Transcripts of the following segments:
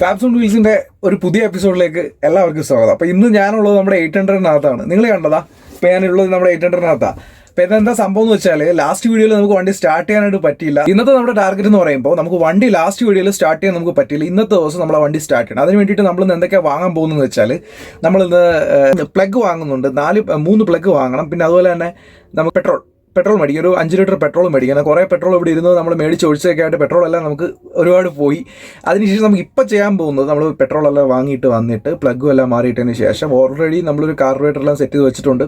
ഫാബ്സോൺ വീൽസിൻ്റെ ഒരു പുതിയ എപ്പിസോഡിലേക്ക് എല്ലാവർക്കും സ്വാഗതം. അപ്പോൾ ഇന്ന് ഞാനുള്ളത് നമ്മുടെ 800-നകത്താണ്. നിങ്ങൾ കണ്ടതാ? ഇപ്പോൾ ഞാനുള്ളത് നമ്മുടെ 800-നകത്താണ്. അപ്പോൾ ഇതെന്താ സംഭവം എന്ന് വെച്ചാൽ, ലാസ്റ്റ് വീഡിയോയിൽ നമുക്ക് വണ്ടി സ്റ്റാർട്ട് ചെയ്യാനായിട്ട് പറ്റിയില്ല. ഇന്നത്തെ നമ്മുടെ ടാർഗറ്റ് എന്ന് പറയുമ്പോൾ നമുക്ക് വണ്ടി ലാസ്റ്റ് വീഡിയോയിൽ സ്റ്റാർട്ട് ചെയ്യാൻ നമുക്ക് പറ്റിയില്ല. ഇന്നത്തെ ദിവസം നമ്മളെ വണ്ടി സ്റ്റാർട്ട് ചെയ്യണം. അതിന് വേണ്ടിയിട്ട് നമ്മളിന്ന് എന്തൊക്കെയാണ് വാങ്ങാൻ പോകുന്നതെന്ന് വെച്ചാൽ, നമ്മളിന്ന് പ്ലഗ് വാങ്ങുന്നുണ്ട്. 3 പ്ലഗ് വാങ്ങണം. പിന്നെ അതുപോലെ തന്നെ നമുക്ക് പെട്രോൾ മേടിക്കും. ഒരു 5 ലിറ്റർ പെട്രോൾ മേടിക്കണം. കുറേ പെട്രോൾ ഇവിടെ ഇരുന്നത് നമ്മൾ മേടിച്ച് ഒഴിച്ചൊക്കെ ആയിട്ട് പെട്രോളെല്ലാം നമുക്ക് ഒരുപാട് പോയി. അതിനുശേഷം നമുക്ക് ഇപ്പോൾ ചെയ്യാൻ പോകുന്നത്, നമ്മൾ പെട്രോളെല്ലാം വാങ്ങിയിട്ട് വന്നിട്ട് പ്ലഗും എല്ലാം മാറിയിട്ടതിന് ശേഷം ഓൾറെഡി നമ്മളൊരു കാർബറേറ്ററെല്ലാം സെറ്റ് ചെയ്ത് വെച്ചിട്ടുണ്ട്.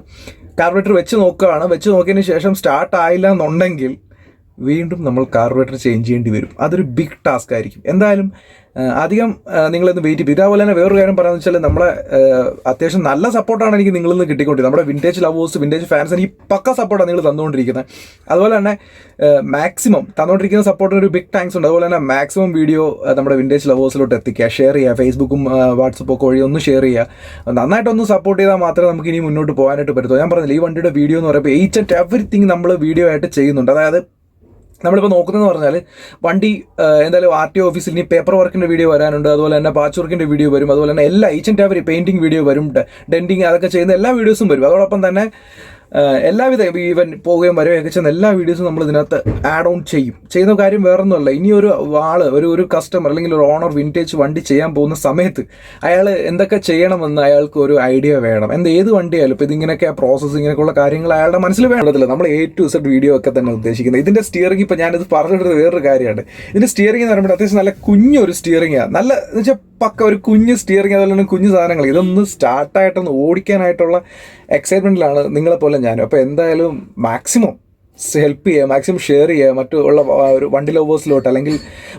കാർബറേറ്റർ വെച്ച് നോക്കുകയാണ്. വെച്ച് നോക്കിയതിന് ശേഷം സ്റ്റാർട്ട് ആയില്ല എന്നുണ്ടെങ്കിൽ വീണ്ടും നമ്മൾ കാർബറേറ്റർ ചേഞ്ച് ചെയ്യേണ്ടി വരും. അതൊരു ബിഗ് ടാസ്ക് ആയിരിക്കും. എന്തായാലും അധികം നിങ്ങളൊന്ന് വെയിറ്റ് ചെയ്യും. ഇതേപോലെ തന്നെ വേറൊരു കാര്യം പറയാമെന്ന് വെച്ചാൽ, നമ്മളെ അത്യാവശ്യം നല്ല സപ്പോർട്ടാണ് എനിക്ക് നിങ്ങളിൽ നിന്ന് കിട്ടിക്കൊണ്ടിരിക്കുന്നത്. നമ്മുടെ വിൻറ്റേജ് ലവേഴ്സ്, വിൻറ്റേജ് ഫാൻസ് എനിക്ക് പക്ക സപ്പോർട്ടാണ് നിങ്ങൾ തന്നുകൊണ്ടിരിക്കുന്നത്. അതുപോലെ തന്നെ മാക്സിമം തന്നുകൊണ്ടിരിക്കുന്ന സപ്പോർട്ടിന് ഒരു ബിഗ് താങ്ക്സ് ഉണ്ട്. അതുപോലെ തന്നെ മാക്സിമം വീഡിയോ നമ്മുടെ വിൻറ്റേജ് ലവേഴ്സിലോട്ട് എത്തിക്കുക, ഷെയർ ചെയ്യുക. ഫേസ്ബുക്കും വാട്സപ്പും ഒക്കെ വഴി ഒന്ന് ഷെയർ ചെയ്യുക. നന്നായിട്ടൊന്ന് സപ്പോർട്ട് ചെയ്താൽ മാത്രമേ നമുക്ക് ഇനി മുന്നോട്ട് പോകാനായിട്ട് പറ്റത്തുള്ളൂ. ഞാൻ പറഞ്ഞില്ല, ഈ വണ്ടിയുടെ വീഡിയോ എന്ന് പറയുമ്പോൾ ഈച്ച് ആൻഡ് എവറിത്തിങ് നമ്മൾ വീഡിയോ ആയിട്ട് ചെയ്യുന്നുണ്ട്. അതായത് നമ്മളിപ്പോൾ നോക്കുന്നതെന്ന് പറഞ്ഞാൽ, വണ്ടി എന്തായാലും RTO ഓഫീസിൽ ഇനി പേപ്പർ വർക്കിൻ്റെ വീഡിയോ വരാനുണ്ട്. അതുപോലെ തന്നെ പാച്ച് വർക്കിൻ്റെ വീഡിയോ വരും. അതുപോലെ തന്നെ എല്ലാ each and every painting video വരും, ഡെൻറ്റിങ് അതൊക്കെ ചെയ്യുന്ന എല്ലാ വീഡിയോസും വരും. അതോടൊപ്പം തന്നെ എല്ലാവിധ ഈവൻ പോവുകയും വരികയൊക്കെ ചെയ്യുന്ന എല്ലാ വീഡിയോസും നമ്മൾ ഇതിനകത്ത് ആഡ് ഓൺ ചെയ്യുന്ന കാര്യം വേറൊന്നുമല്ല. ഇനി ഒരു ഒരു കസ്റ്റമർ അല്ലെങ്കിൽ ഒരു ഓണർ വിൻറ്റേജ് വണ്ടി ചെയ്യാൻ പോകുന്ന സമയത്ത് അയാൾ എന്തൊക്കെ ചെയ്യണമെന്ന് അയാൾക്ക് ഒരു ഐഡിയ വേണം. ഏത് വണ്ടിയായാലും ഇപ്പോൾ ഇതിങ്ങനെയൊക്കെ പ്രോസസ്സ്, ഇങ്ങനെയൊക്കെയുള്ള കാര്യങ്ങൾ അയാളുടെ മനസ്സിൽ വേണ്ടതില്ല. നമ്മൾ A to Z വീഡിയോ ഒക്കെ തന്നെ ഉദ്ദേശിക്കുന്നത്. ഇതിൻ്റെ സ്റ്റിയറിംഗ്, ഇപ്പോൾ ഞാനിത് പറഞ്ഞിട്ട് വേറൊരു കാര്യമാണ്. ഇതിൻ്റെ സ്റ്റിയറിംഗ് എന്ന് പറയുമ്പോൾ അത്യാവശ്യം നല്ല കുഞ്ഞൊരു സ്റ്റിയറിംഗാണ്. നല്ല എന്ന് വെച്ചാൽ പക്ക ഒരു കുഞ്ഞ് സ്റ്റിയറിംഗ്, അതുപോലെ തന്നെ കുഞ്ഞ് സാധനങ്ങൾ. ഇതൊന്ന് സ്റ്റാർട്ടായിട്ടൊന്ന് ഓടിക്കാനായിട്ടുള്ള എക്സൈറ്റ്മെൻറ്റിലാണ് നിങ്ങളെപ്പോലെ ഞാനും. അപ്പോൾ എന്തായാലും മാക്സിമം ഹെൽപ്പ് ചെയ്യുക, മാക്സിമം ഷെയർ ചെയ്യുക, മറ്റുള്ള ഒരു വണ്ടി ലവേഴ്സിലോട്ട് അല്ലെങ്കിൽ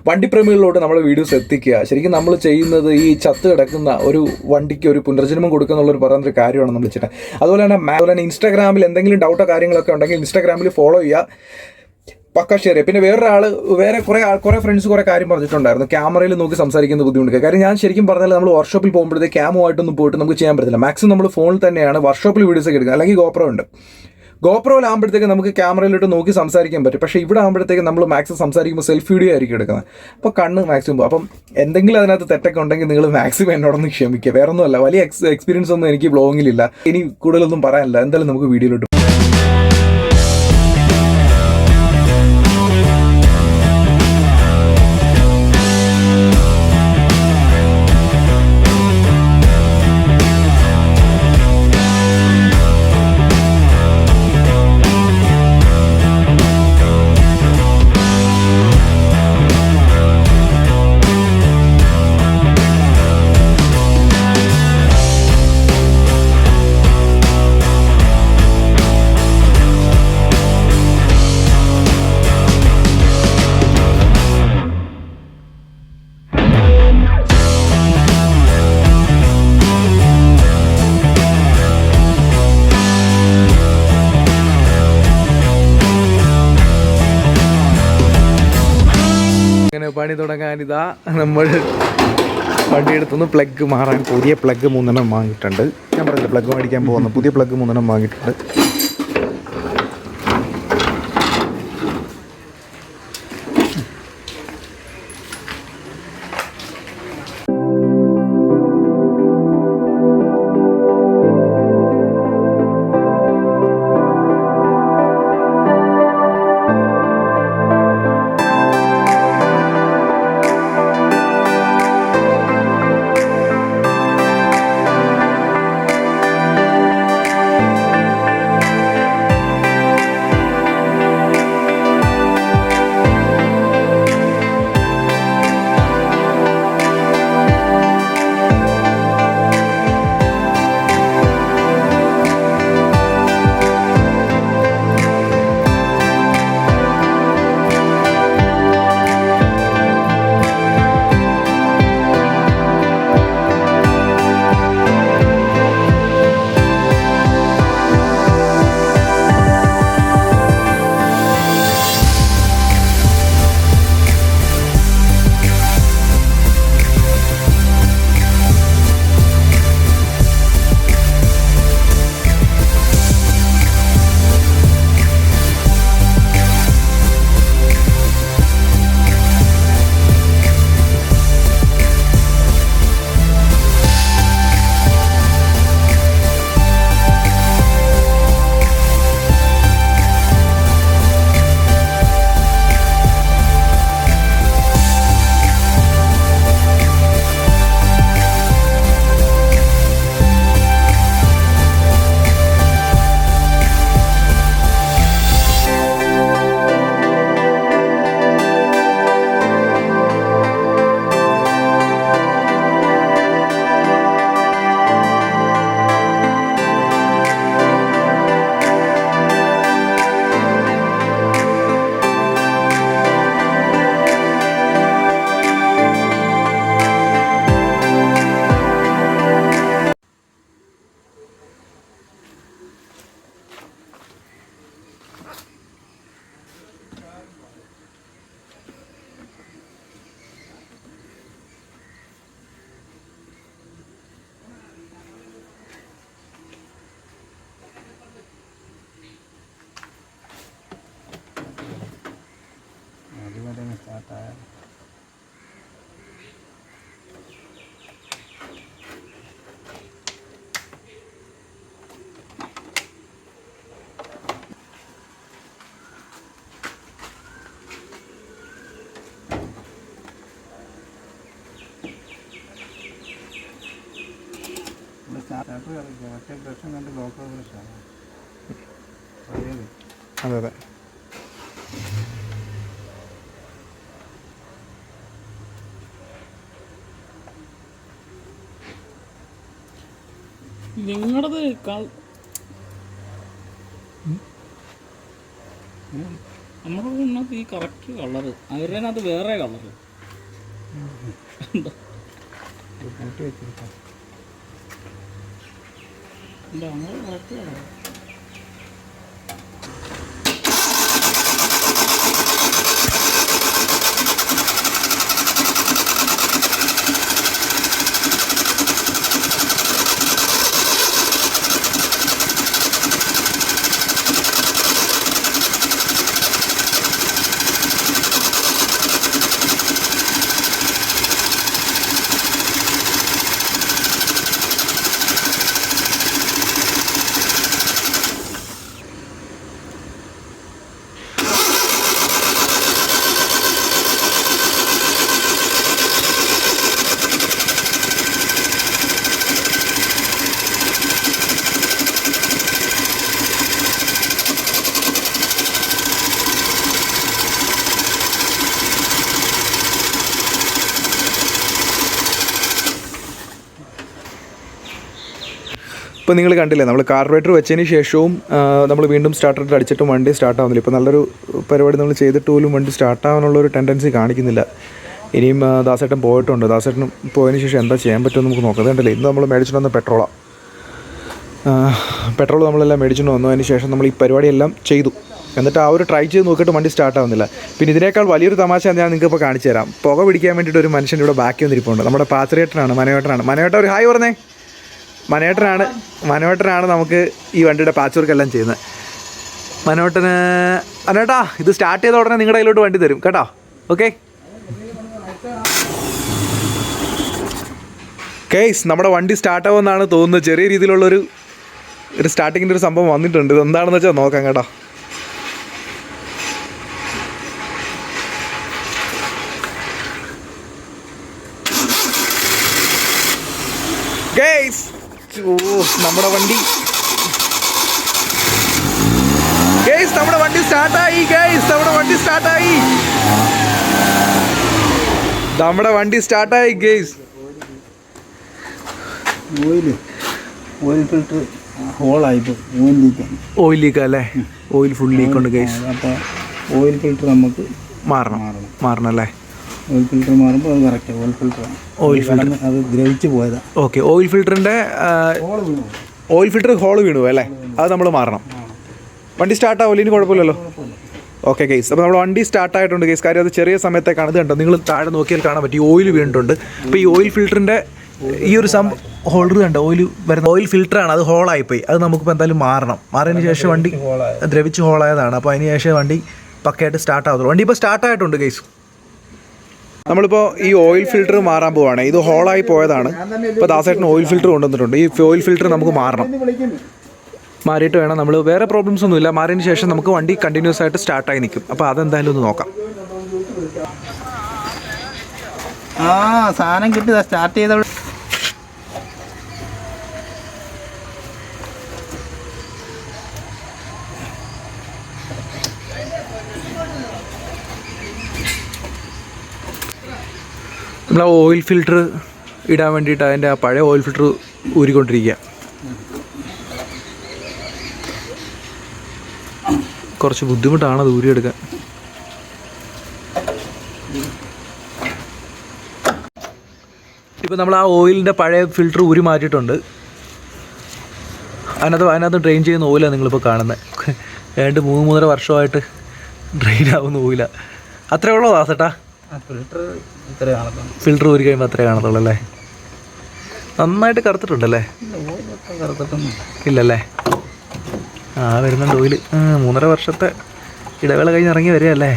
വണ്ടിപ്രേമികളിലോട്ട് നമ്മുടെ വീഡിയോസ് എത്തിക്കുക. ശരിക്കും നമ്മൾ ചെയ്യുന്നത് ഈ ചത്ത് കിടക്കുന്ന ഒരു വണ്ടിക്ക് ഒരു പുനർജന്മം കൊടുക്കുക എന്നുള്ളൊരു പറയുന്നൊരു കാര്യമാണ് നമ്മൾ ചെയ്യുന്നത്. അതുപോലെ തന്നെ ഇൻസ്റ്റാഗ്രാമിൽ എന്തെങ്കിലും ഡൗട്ടോ കാര്യങ്ങളൊക്കെ ഉണ്ടെങ്കിൽ ഇൻസ്റ്റാഗ്രാമിൽ ഫോളോ ചെയ്യുക, പക്ക ഷെയർ ചെയ്യുക. പിന്നെ കുറേ ഫ്രണ്ട്സ് കുറേ കാര്യം പറഞ്ഞിട്ടുണ്ടായിരുന്നു, ക്യാമറയിൽ നോക്കി സംസാരിക്കുന്നത് ബുദ്ധിമുട്ട്. കാര്യം ഞാൻ ശരിക്കും പറഞ്ഞാൽ, നമ്മൾ വർക്ക്ഷോപ്പിൽ പോകുമ്പോഴത്തേക്ക് ക്യാമുമായിട്ടൊന്നും പോയിട്ട് നമുക്ക് ചെയ്യാൻ പറ്റത്തില്ല. മാക്സിമം നമ്മൾ ഫോണിൽ തന്നെയാണ് വർക്ക്ഷോപ്പിൽ വീഡിയോസ് ഒക്കെ എടുക്കുന്നത്. അല്ലെങ്കിൽ GoPro ഉണ്ട്. GoProയിലാകുമ്പോഴത്തേക്ക് നമുക്ക് ക്യാമറയിലിട്ട് നോക്കി സംസാരിക്കാൻ പറ്റും. പക്ഷേ ഇവിടെ ആകുമ്പോഴത്തേക്ക് നമ്മൾ മാക്സിമം സംസാരിക്കുമ്പോൾ സെൽഫി വീഡിയോ ആയിരിക്കും എടുക്കുന്നത്. അപ്പോൾ കണ്ണ് മാക്സിമം. അപ്പം എന്തെങ്കിലും അതിനകത്ത് തെറ്റൊക്കെ ഉണ്ടെങ്കിൽ നിങ്ങൾ മാക്സിമം എന്നോടൊന്ന് ക്ഷമിക്കുക. വേറെ ഒന്നുമല്ല, വലിയ എക്സ്പീരിയൻസ് ഒന്നും എനിക്ക് ബ്ലോഗിലില്ല. ഇനി കൂടുതലൊന്നും പറയാനില്ല. എന്തായാലും നമുക്ക് വീഡിയോയിലോട്ട് പണി തുടങ്ങാനിതാ നമ്മൾ വണ്ടിയെടുത്തുനിന്ന് പ്ലഗ് മാറാൻ പുതിയ പ്ലഗ് 3 വാങ്ങിയിട്ടുണ്ട്. ഞാൻ പറഞ്ഞില്ല, പ്ലഗ് മേടിക്കാൻ പോകുന്നു. പുതിയ പ്ലഗ് 3 വാങ്ങിയിട്ടുണ്ട്. അതെ അതെ. നിങ്ങളത് നമ്മുടെ ഈ കറക്റ്റ് കളറ്, അവരതിനകത്ത് വേറെ കളറ് എന്താ അങ്ങനെ കറക്റ്റ് കളറ്. ഇപ്പോൾ നിങ്ങൾ കണ്ടില്ലേ, നമ്മൾ കാർബറേറ്റർ വെച്ചതിന് ശേഷവും നമ്മൾ വീണ്ടും സ്റ്റാർട്ടർ അടിച്ചിട്ടും വണ്ടി സ്റ്റാർട്ടാവുന്നില്ല. ഇപ്പോൾ നല്ലൊരു പരിപാടി നമ്മൾ ചെയ്തിട്ട് പോലും വണ്ടി സ്റ്റാർട്ടാവാനുള്ളൊരു ടെൻഡൻസി കാണിക്കുന്നില്ല. ഇനിയും ദാസേട്ടൻ പോയിട്ടുണ്ട്. ദാസേട്ടൻ പോയതിന് ശേഷം എന്താ ചെയ്യാൻ പറ്റുമെന്ന് നമുക്ക് നോക്കാം. അതുകൊണ്ടല്ലേ ഇന്ന് നമ്മൾ മേടിച്ചിട്ട് വന്ന പെട്രോളാണ്. പെട്രോൾ നമ്മളെല്ലാം മേടിച്ചിട്ട് വന്നു. അതിന് ശേഷം നമ്മൾ ഈ പരിപാടിയെല്ലാം ചെയ്തു. എന്നിട്ട് ആ ഒരു ട്രൈ ചെയ്ത് നോക്കിയിട്ട് വണ്ടി സ്റ്റാർട്ടാവുന്നില്ല. പിന്നെ ഇതിനേക്കാൾ വലിയൊരു തമാശ ഞാൻ നിങ്ങൾക്ക് ഇപ്പോൾ കാണിച്ചു തരാം. പുക പിടിക്കാൻ വേണ്ടിയിട്ട് ഒരു മനുഷ്യൻ ഇവിടെ ബാക്കി വന്നിരിപ്പുണ്ട്. നമ്മുടെ പാച്ചറേട്ടനാണ്, മനോഹേട്ടനാണ്. മനോഹേട്ടൻ ഒരു ഹായ് പറഞ്ഞേ. മനോഹേട്ടനാണ് നമുക്ക് ഈ വണ്ടിയുടെ പാച്ച് വർക്കെല്ലാം ചെയ്യുന്നത്. മനോഹേട്ടാ ഇത് സ്റ്റാർട്ട് ചെയ്ത ഉടനെ നിങ്ങളുടെ കയ്യിലോട്ട് വണ്ടി തരും കേട്ടോ. ഓക്കെ കേസ്, നമ്മുടെ വണ്ടി സ്റ്റാർട്ടാവുമെന്നാണ് തോന്നുന്നത്. ചെറിയ രീതിയിലുള്ളൊരു സ്റ്റാർട്ടിങ്ങിൻ്റെ ഒരു സംഭവം വന്നിട്ടുണ്ട്. ഇത് എന്താണെന്ന് വെച്ചാൽ നോക്കാം കേട്ടോ. കേസ് നമ്മുടെ വണ്ടി സ്റ്റാർട്ടായി. നമ്മുടെ വണ്ടി സ്റ്റാർട്ടായി ഗേസ്. ഓയിൽ ഫിൽറ്റർ ഹോളായി, ഓയിൽ ലീക്ക് അല്ലേ? ഓയിൽ ഫുൾ ലീക്ക് ഉണ്ട് ഗേസ്. അപ്പോൾ ഓയിൽ ഫിൽറ്റർ നമുക്ക് മാറണം അല്ലേ? ഓയിൽ ഫിൽറ്റർ മാറുമ്പോൾ അത് കറക്റ്റ് ഓയിൽ ഫിൽറ്റർ അത് ദ്രവിച്ച് പോയതാണ്. ഓക്കെ, ഓയിൽ ഫിൽറ്ററിൻ്റെ ഹോൾ വീണു അല്ലേ? അത് നമ്മൾ മാറണം. വണ്ടി സ്റ്റാർട്ടാവില്ല, ഇനി കുഴപ്പമില്ലല്ലോ. ഓക്കെ ഗേസ്, അപ്പോൾ നമ്മൾ വണ്ടി സ്റ്റാർട്ടായിട്ടുണ്ട് ഗേസ്. കാര്യം അത് ചെറിയ സമയത്തേക്കാണ്. ഇത് കണ്ടോ, നിങ്ങൾ താഴെ നോക്കിയാൽ കാണാൻ പറ്റും ഓയിൽ വീണിട്ടുണ്ട്. അപ്പോൾ ഈ ഓയിൽ ഫിൽറ്ററിൻ്റെ ഈ ഒരു ഹോൾഡർ കണ്ടോ, ഓയിൽ ഫിൽറ്ററാണ്, അത് ഹോളായിപ്പോയി. അത് നമുക്കിപ്പോൾ എന്തായാലും മാറിയതിന് ശേഷം വണ്ടി ദ്രവിച്ച് ഹോളായതാണ്. അപ്പോൾ അതിന് ശേഷം വണ്ടി പക്കയായിട്ട് സ്റ്റാർട്ടാകത്തുള്ളൂ. വണ്ടി ഇപ്പോൾ സ്റ്റാർട്ടായിട്ടുണ്ട് ഗേസ്. നമ്മളിപ്പോൾ ഈ ഓയിൽ ഫിൽറ്റർ മാറാൻ പോവുകയാണ്. ഇത് ഹോളായി പോയതാണ്. ഇപ്പോൾ ദാസേട്ടന് ഓയിൽ ഫിൽറ്റർ കൊണ്ടുവന്നിട്ടുണ്ട്. ഈ ഓയിൽ ഫിൽറ്റർ നമുക്ക് മാറിയിട്ട് വേണം. നമ്മൾ വേറെ പ്രോബ്ലംസ് ഒന്നുമില്ല. മാറിയതിന് ശേഷം നമുക്ക് വണ്ടി കണ്ടിന്യൂസ് ആയിട്ട് സ്റ്റാർട്ടായി നിൽക്കും. അപ്പോൾ അതെന്തായാലും ഒന്ന് നോക്കാം. സാധനം കിട്ടി സ്റ്റാർട്ട് ചെയ്ത നമ്മൾ ആ ഓയിൽ ഫിൽറ്റർ ഇടാൻ വേണ്ടിയിട്ട് അതിൻ്റെ ആ പഴയ ഓയിൽ ഫിൽറ്റർ ഊരിക്കൊണ്ടിരിക്കുക. കുറച്ച് ബുദ്ധിമുട്ടാണ് അത് ഊരിയെടുക്കാൻ. ഇപ്പോൾ നമ്മൾ ആ ഓയിലിൻ്റെ പഴയ ഫിൽറ്റർ ഊരി മാറ്റിയിട്ടുണ്ട്. അതിനകത്ത് ഡ്രെയിൻ ചെയ്യുന്ന ഓയിലാണ് നിങ്ങളിപ്പോൾ കാണുന്നത്. 3-3.5 വർഷമായിട്ട് ഡ്രെയിൻ ആവുന്ന ഓയിലാണ്. അത്രേ ഉള്ളോ ദാസേട്ടാ? ഫിൽറ്റർ ഊരി കഴിയുമ്പോൾ അത്രേ കാണത്തുള്ളൂ അല്ലേ? നന്നായിട്ട് കറുത്തിട്ടുണ്ടല്ലേ? ഇല്ലല്ലേ? വരുന്നുണ്ട് ഓയിൽ. 3.5 വർഷത്തെ ഇടവേള കഴിഞ്ഞ് ഇറങ്ങി വരികയല്ലേ?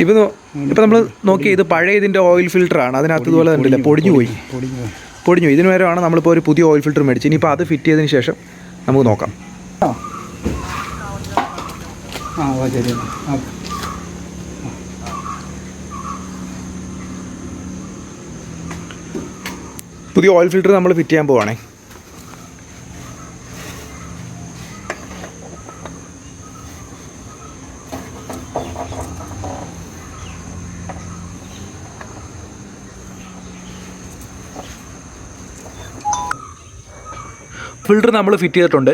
ഇപ്പം നമ്മൾ നോക്കി, ഇത് പഴയ ഇതിൻ്റെ ഓയിൽ ഫിൽറ്ററാണ്. അതിനകത്ത് ഇതുപോലെ ഉണ്ടല്ലേ, പൊടിഞ്ഞു പോയി. ഇതിന് നേരമാണ് നമ്മളിപ്പോൾ ഒരു പുതിയ ഓയിൽ ഫിൽറ്റർ മേടിച്ചു. ഇനിയിപ്പോൾ അത് ഫിറ്റ് ചെയ്തതിന് ശേഷം നമുക്ക് നോക്കാം. ശരി. പുതിയ ഓയിൽ ഫിൽറ്റർ നമ്മൾ ഫിറ്റ് ചെയ്യാൻ പോവാണേ. ഫിൽറ്റർ നമ്മൾ ഫിറ്റ് ചെയ്തിട്ടുണ്ട്.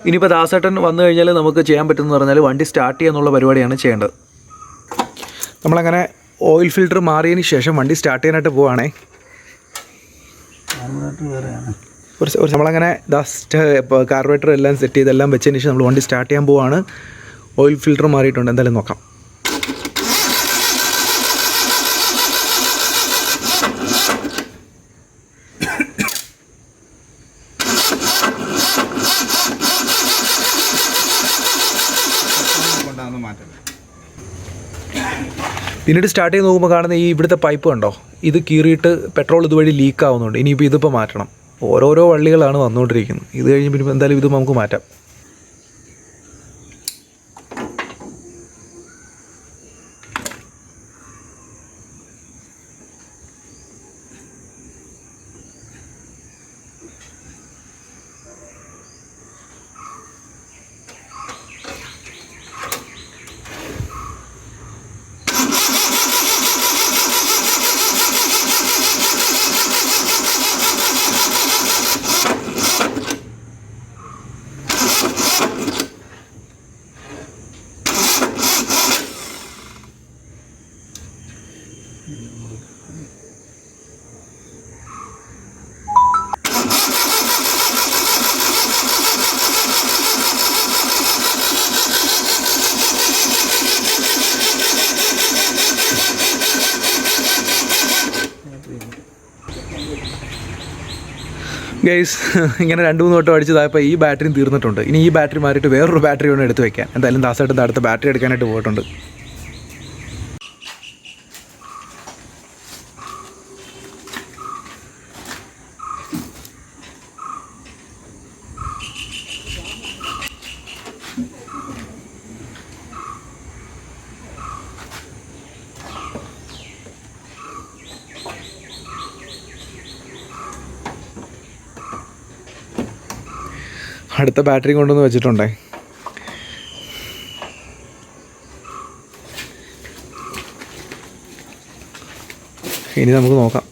ഇനിയിപ്പോൾ ദാസേട്ടൻ വന്നു കഴിഞ്ഞാൽ നമുക്ക് ചെയ്യാൻ പറ്റുമെന്ന് പറഞ്ഞാൽ വണ്ടി സ്റ്റാർട്ട് ചെയ്യാന്നുള്ള പരിപാടിയാണ് ചെയ്യേണ്ടത്. നമ്മളങ്ങനെ ഓയിൽ ഫിൽറ്റർ മാറിയതിന് ശേഷം വണ്ടി സ്റ്റാർട്ട് ചെയ്യാനായിട്ട് പോവുകയാണേ. നമ്മളങ്ങനെ കാർബറേറ്റർ എല്ലാം സെറ്റ് ചെയ്തെല്ലാം വെച്ചതിന് ശേഷം നമ്മൾ വണ്ടി സ്റ്റാർട്ട് ചെയ്യാൻ പോവുകയാണ്. ഓയിൽ ഫിൽറ്റർ മാറിയിട്ടുണ്ട്, എന്തായാലും നോക്കാം. പിന്നീട് സ്റ്റാർട്ട് ചെയ്ത് നോക്കുമ്പോൾ കാണുന്ന ഈ ഇവിടുത്തെ പൈപ്പ് കണ്ടോ, ഇത് കീറിയിട്ട് പെട്രോൾ ഇതുവഴി ലീക്ക് ആവുന്നുണ്ട്. ഇനിയിപ്പോൾ ഇതിപ്പോൾ മാറ്റണം. ഓരോരോ വള്ളികളാണ് വന്നുകൊണ്ടിരിക്കുന്നത്. ഇത് കഴിഞ്ഞ് പിന്നെ എന്തായാലും ഇത് നമുക്ക് മാറ്റാം. ഗൈസ്, ഇങ്ങനെ 2-3 വട്ടം അടിച്ചതായപ്പോൾ ഈ ബാറ്ററിയും തീർന്നിട്ടുണ്ട്. ഇനി ഈ ബാറ്ററി മാറിയിട്ട് വേറൊരു ബാറ്ററി വേണം എടുത്ത് വെക്കാൻ. എന്തായാലും ദാസേട്ടൻ അടുത്ത ബാറ്ററി എടുക്കാനായിട്ട് പോയിട്ടുണ്ട്. അടുത്ത ബാറ്ററി കൊണ്ടുവന്ന് വെച്ചിട്ടുണ്ടേ. ഇനി നമുക്ക് നോക്കാം.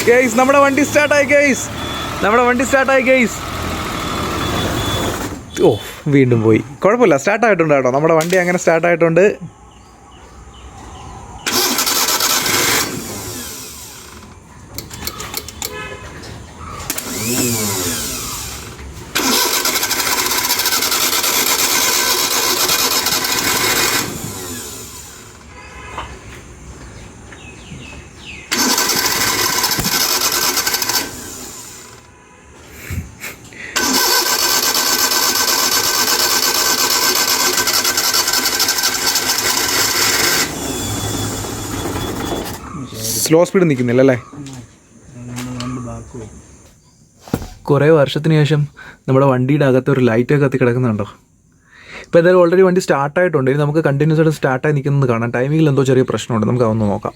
ഗൈസ്, നമ്മുടെ വണ്ടി സ്റ്റാർട്ടായി ഗൈസ്. ഓ, വീണ്ടും പോയി. കുഴപ്പമില്ല, സ്റ്റാർട്ടായിട്ടുണ്ട് കേട്ടോ. നമ്മുടെ വണ്ടി അങ്ങനെ സ്റ്റാർട്ടായിട്ടുണ്ട്. സ്ലോ സ്പീഡ് നിൽക്കുന്നില്ല അല്ലേ? കുറേ വർഷത്തിന് ശേഷം നമ്മുടെ വണ്ടിയുടെ അകത്ത് ഒരു ലൈറ്റൊക്കെ കത്തി കിടക്കുന്നുണ്ടോ? ഇപ്പോൾ എന്തായാലും ഓൾറെഡി വണ്ടി സ്റ്റാർട്ടായിട്ടുണ്ട്. ഇനി നമുക്ക് കണ്ടിന്യൂസ് ആയിട്ട് സ്റ്റാർട്ടായി നിൽക്കുന്നത് കാണാം. ടൈമിങ്ങിൽ എന്തോ ചെറിയ പ്രശ്നമുണ്ട്, നമുക്ക് അതൊന്ന് നോക്കാം.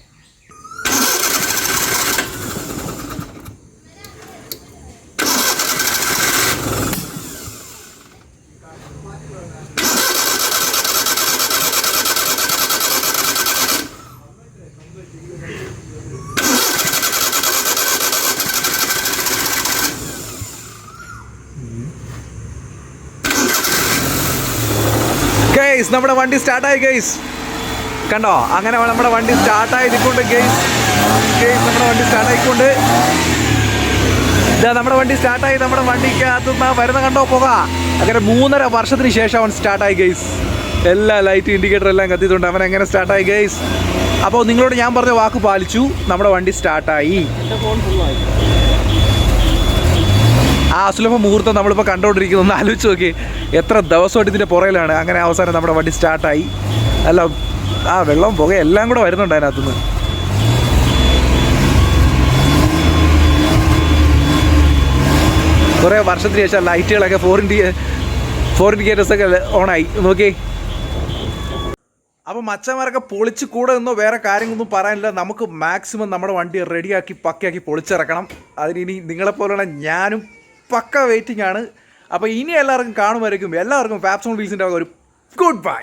നമ്മുടെ വണ്ടി സ്റ്റാർട്ടായി ഗൈസ്. കണ്ടോ, അങ്ങനെ നമ്മുടെ വണ്ടി സ്റ്റാർട്ടായി നിൽക്കൊണ്ട് ഗെയ്സ് നമ്മുടെ വണ്ടി സ്റ്റാർട്ടായിക്കൊണ്ട് ഇതാ നമ്മുടെ വണ്ടി സ്റ്റാർട്ടായി. നമ്മുടെ വണ്ടിക്കകത്ത് വരുന്ന കണ്ടോ പുക. അങ്ങനെ 3.5 വർഷത്തിന് ശേഷം അവൻ സ്റ്റാർട്ടായി ഗെയ്സ്. എല്ലാ ലൈറ്റ് ഇൻഡിക്കേറ്റർ എല്ലാം കത്തിയിട്ടുണ്ട്. അവൻ എങ്ങനെ സ്റ്റാർട്ടായി ഗെയ്സ്. അപ്പോൾ നിങ്ങളോട് ഞാൻ പറഞ്ഞ വാക്ക് പാലിച്ചു, നമ്മുടെ വണ്ടി സ്റ്റാർട്ടായി. ആ അസുലഭ മുഹൂർത്തം നമ്മളിപ്പോൾ കണ്ടുകൊണ്ടിരിക്കുന്നു. ഒന്ന് ആലോചിച്ച് നോക്കി, എത്ര ദിവസമായിട്ട് ഇതിൻ്റെ പുറയിലാണ്. അങ്ങനെ അവസാനം നമ്മുടെ വണ്ടി സ്റ്റാർട്ടായി. അല്ല ആ വെള്ളം പുക എല്ലാം കൂടെ വരുന്നുണ്ട് അതിനകത്തുനിന്ന്. കുറേ വർഷത്തിന് ശേഷം ലൈറ്റുകളൊക്കെ ഫോർ ഇൻഡിക്കേറ്റേഴ്സൊക്കെ ഓണായി നോക്കി. അപ്പോൾ മച്ചന്മാരൊക്കെ പൊളിച്ച് കൂടെ നിന്നോ വേറെ കാര്യങ്ങളൊന്നും പറയാനില്ല. നമുക്ക് മാക്സിമം നമ്മുടെ വണ്ടി റെഡിയാക്കി പക്കയാക്കി പൊളിച്ചിറക്കണം. അതിനി നിങ്ങളെപ്പോലുള്ള ഞാനും പക്ക വെയിറ്റിംഗ് ആണ്. അപ്പോൾ ഇനി എല്ലാവർക്കും കാണുമായിരിക്കും. എല്ലാവർക്കും ഫാബ്സോൺ വീൽസിൻ്റെ ഒരു ഗുഡ് ബൈ.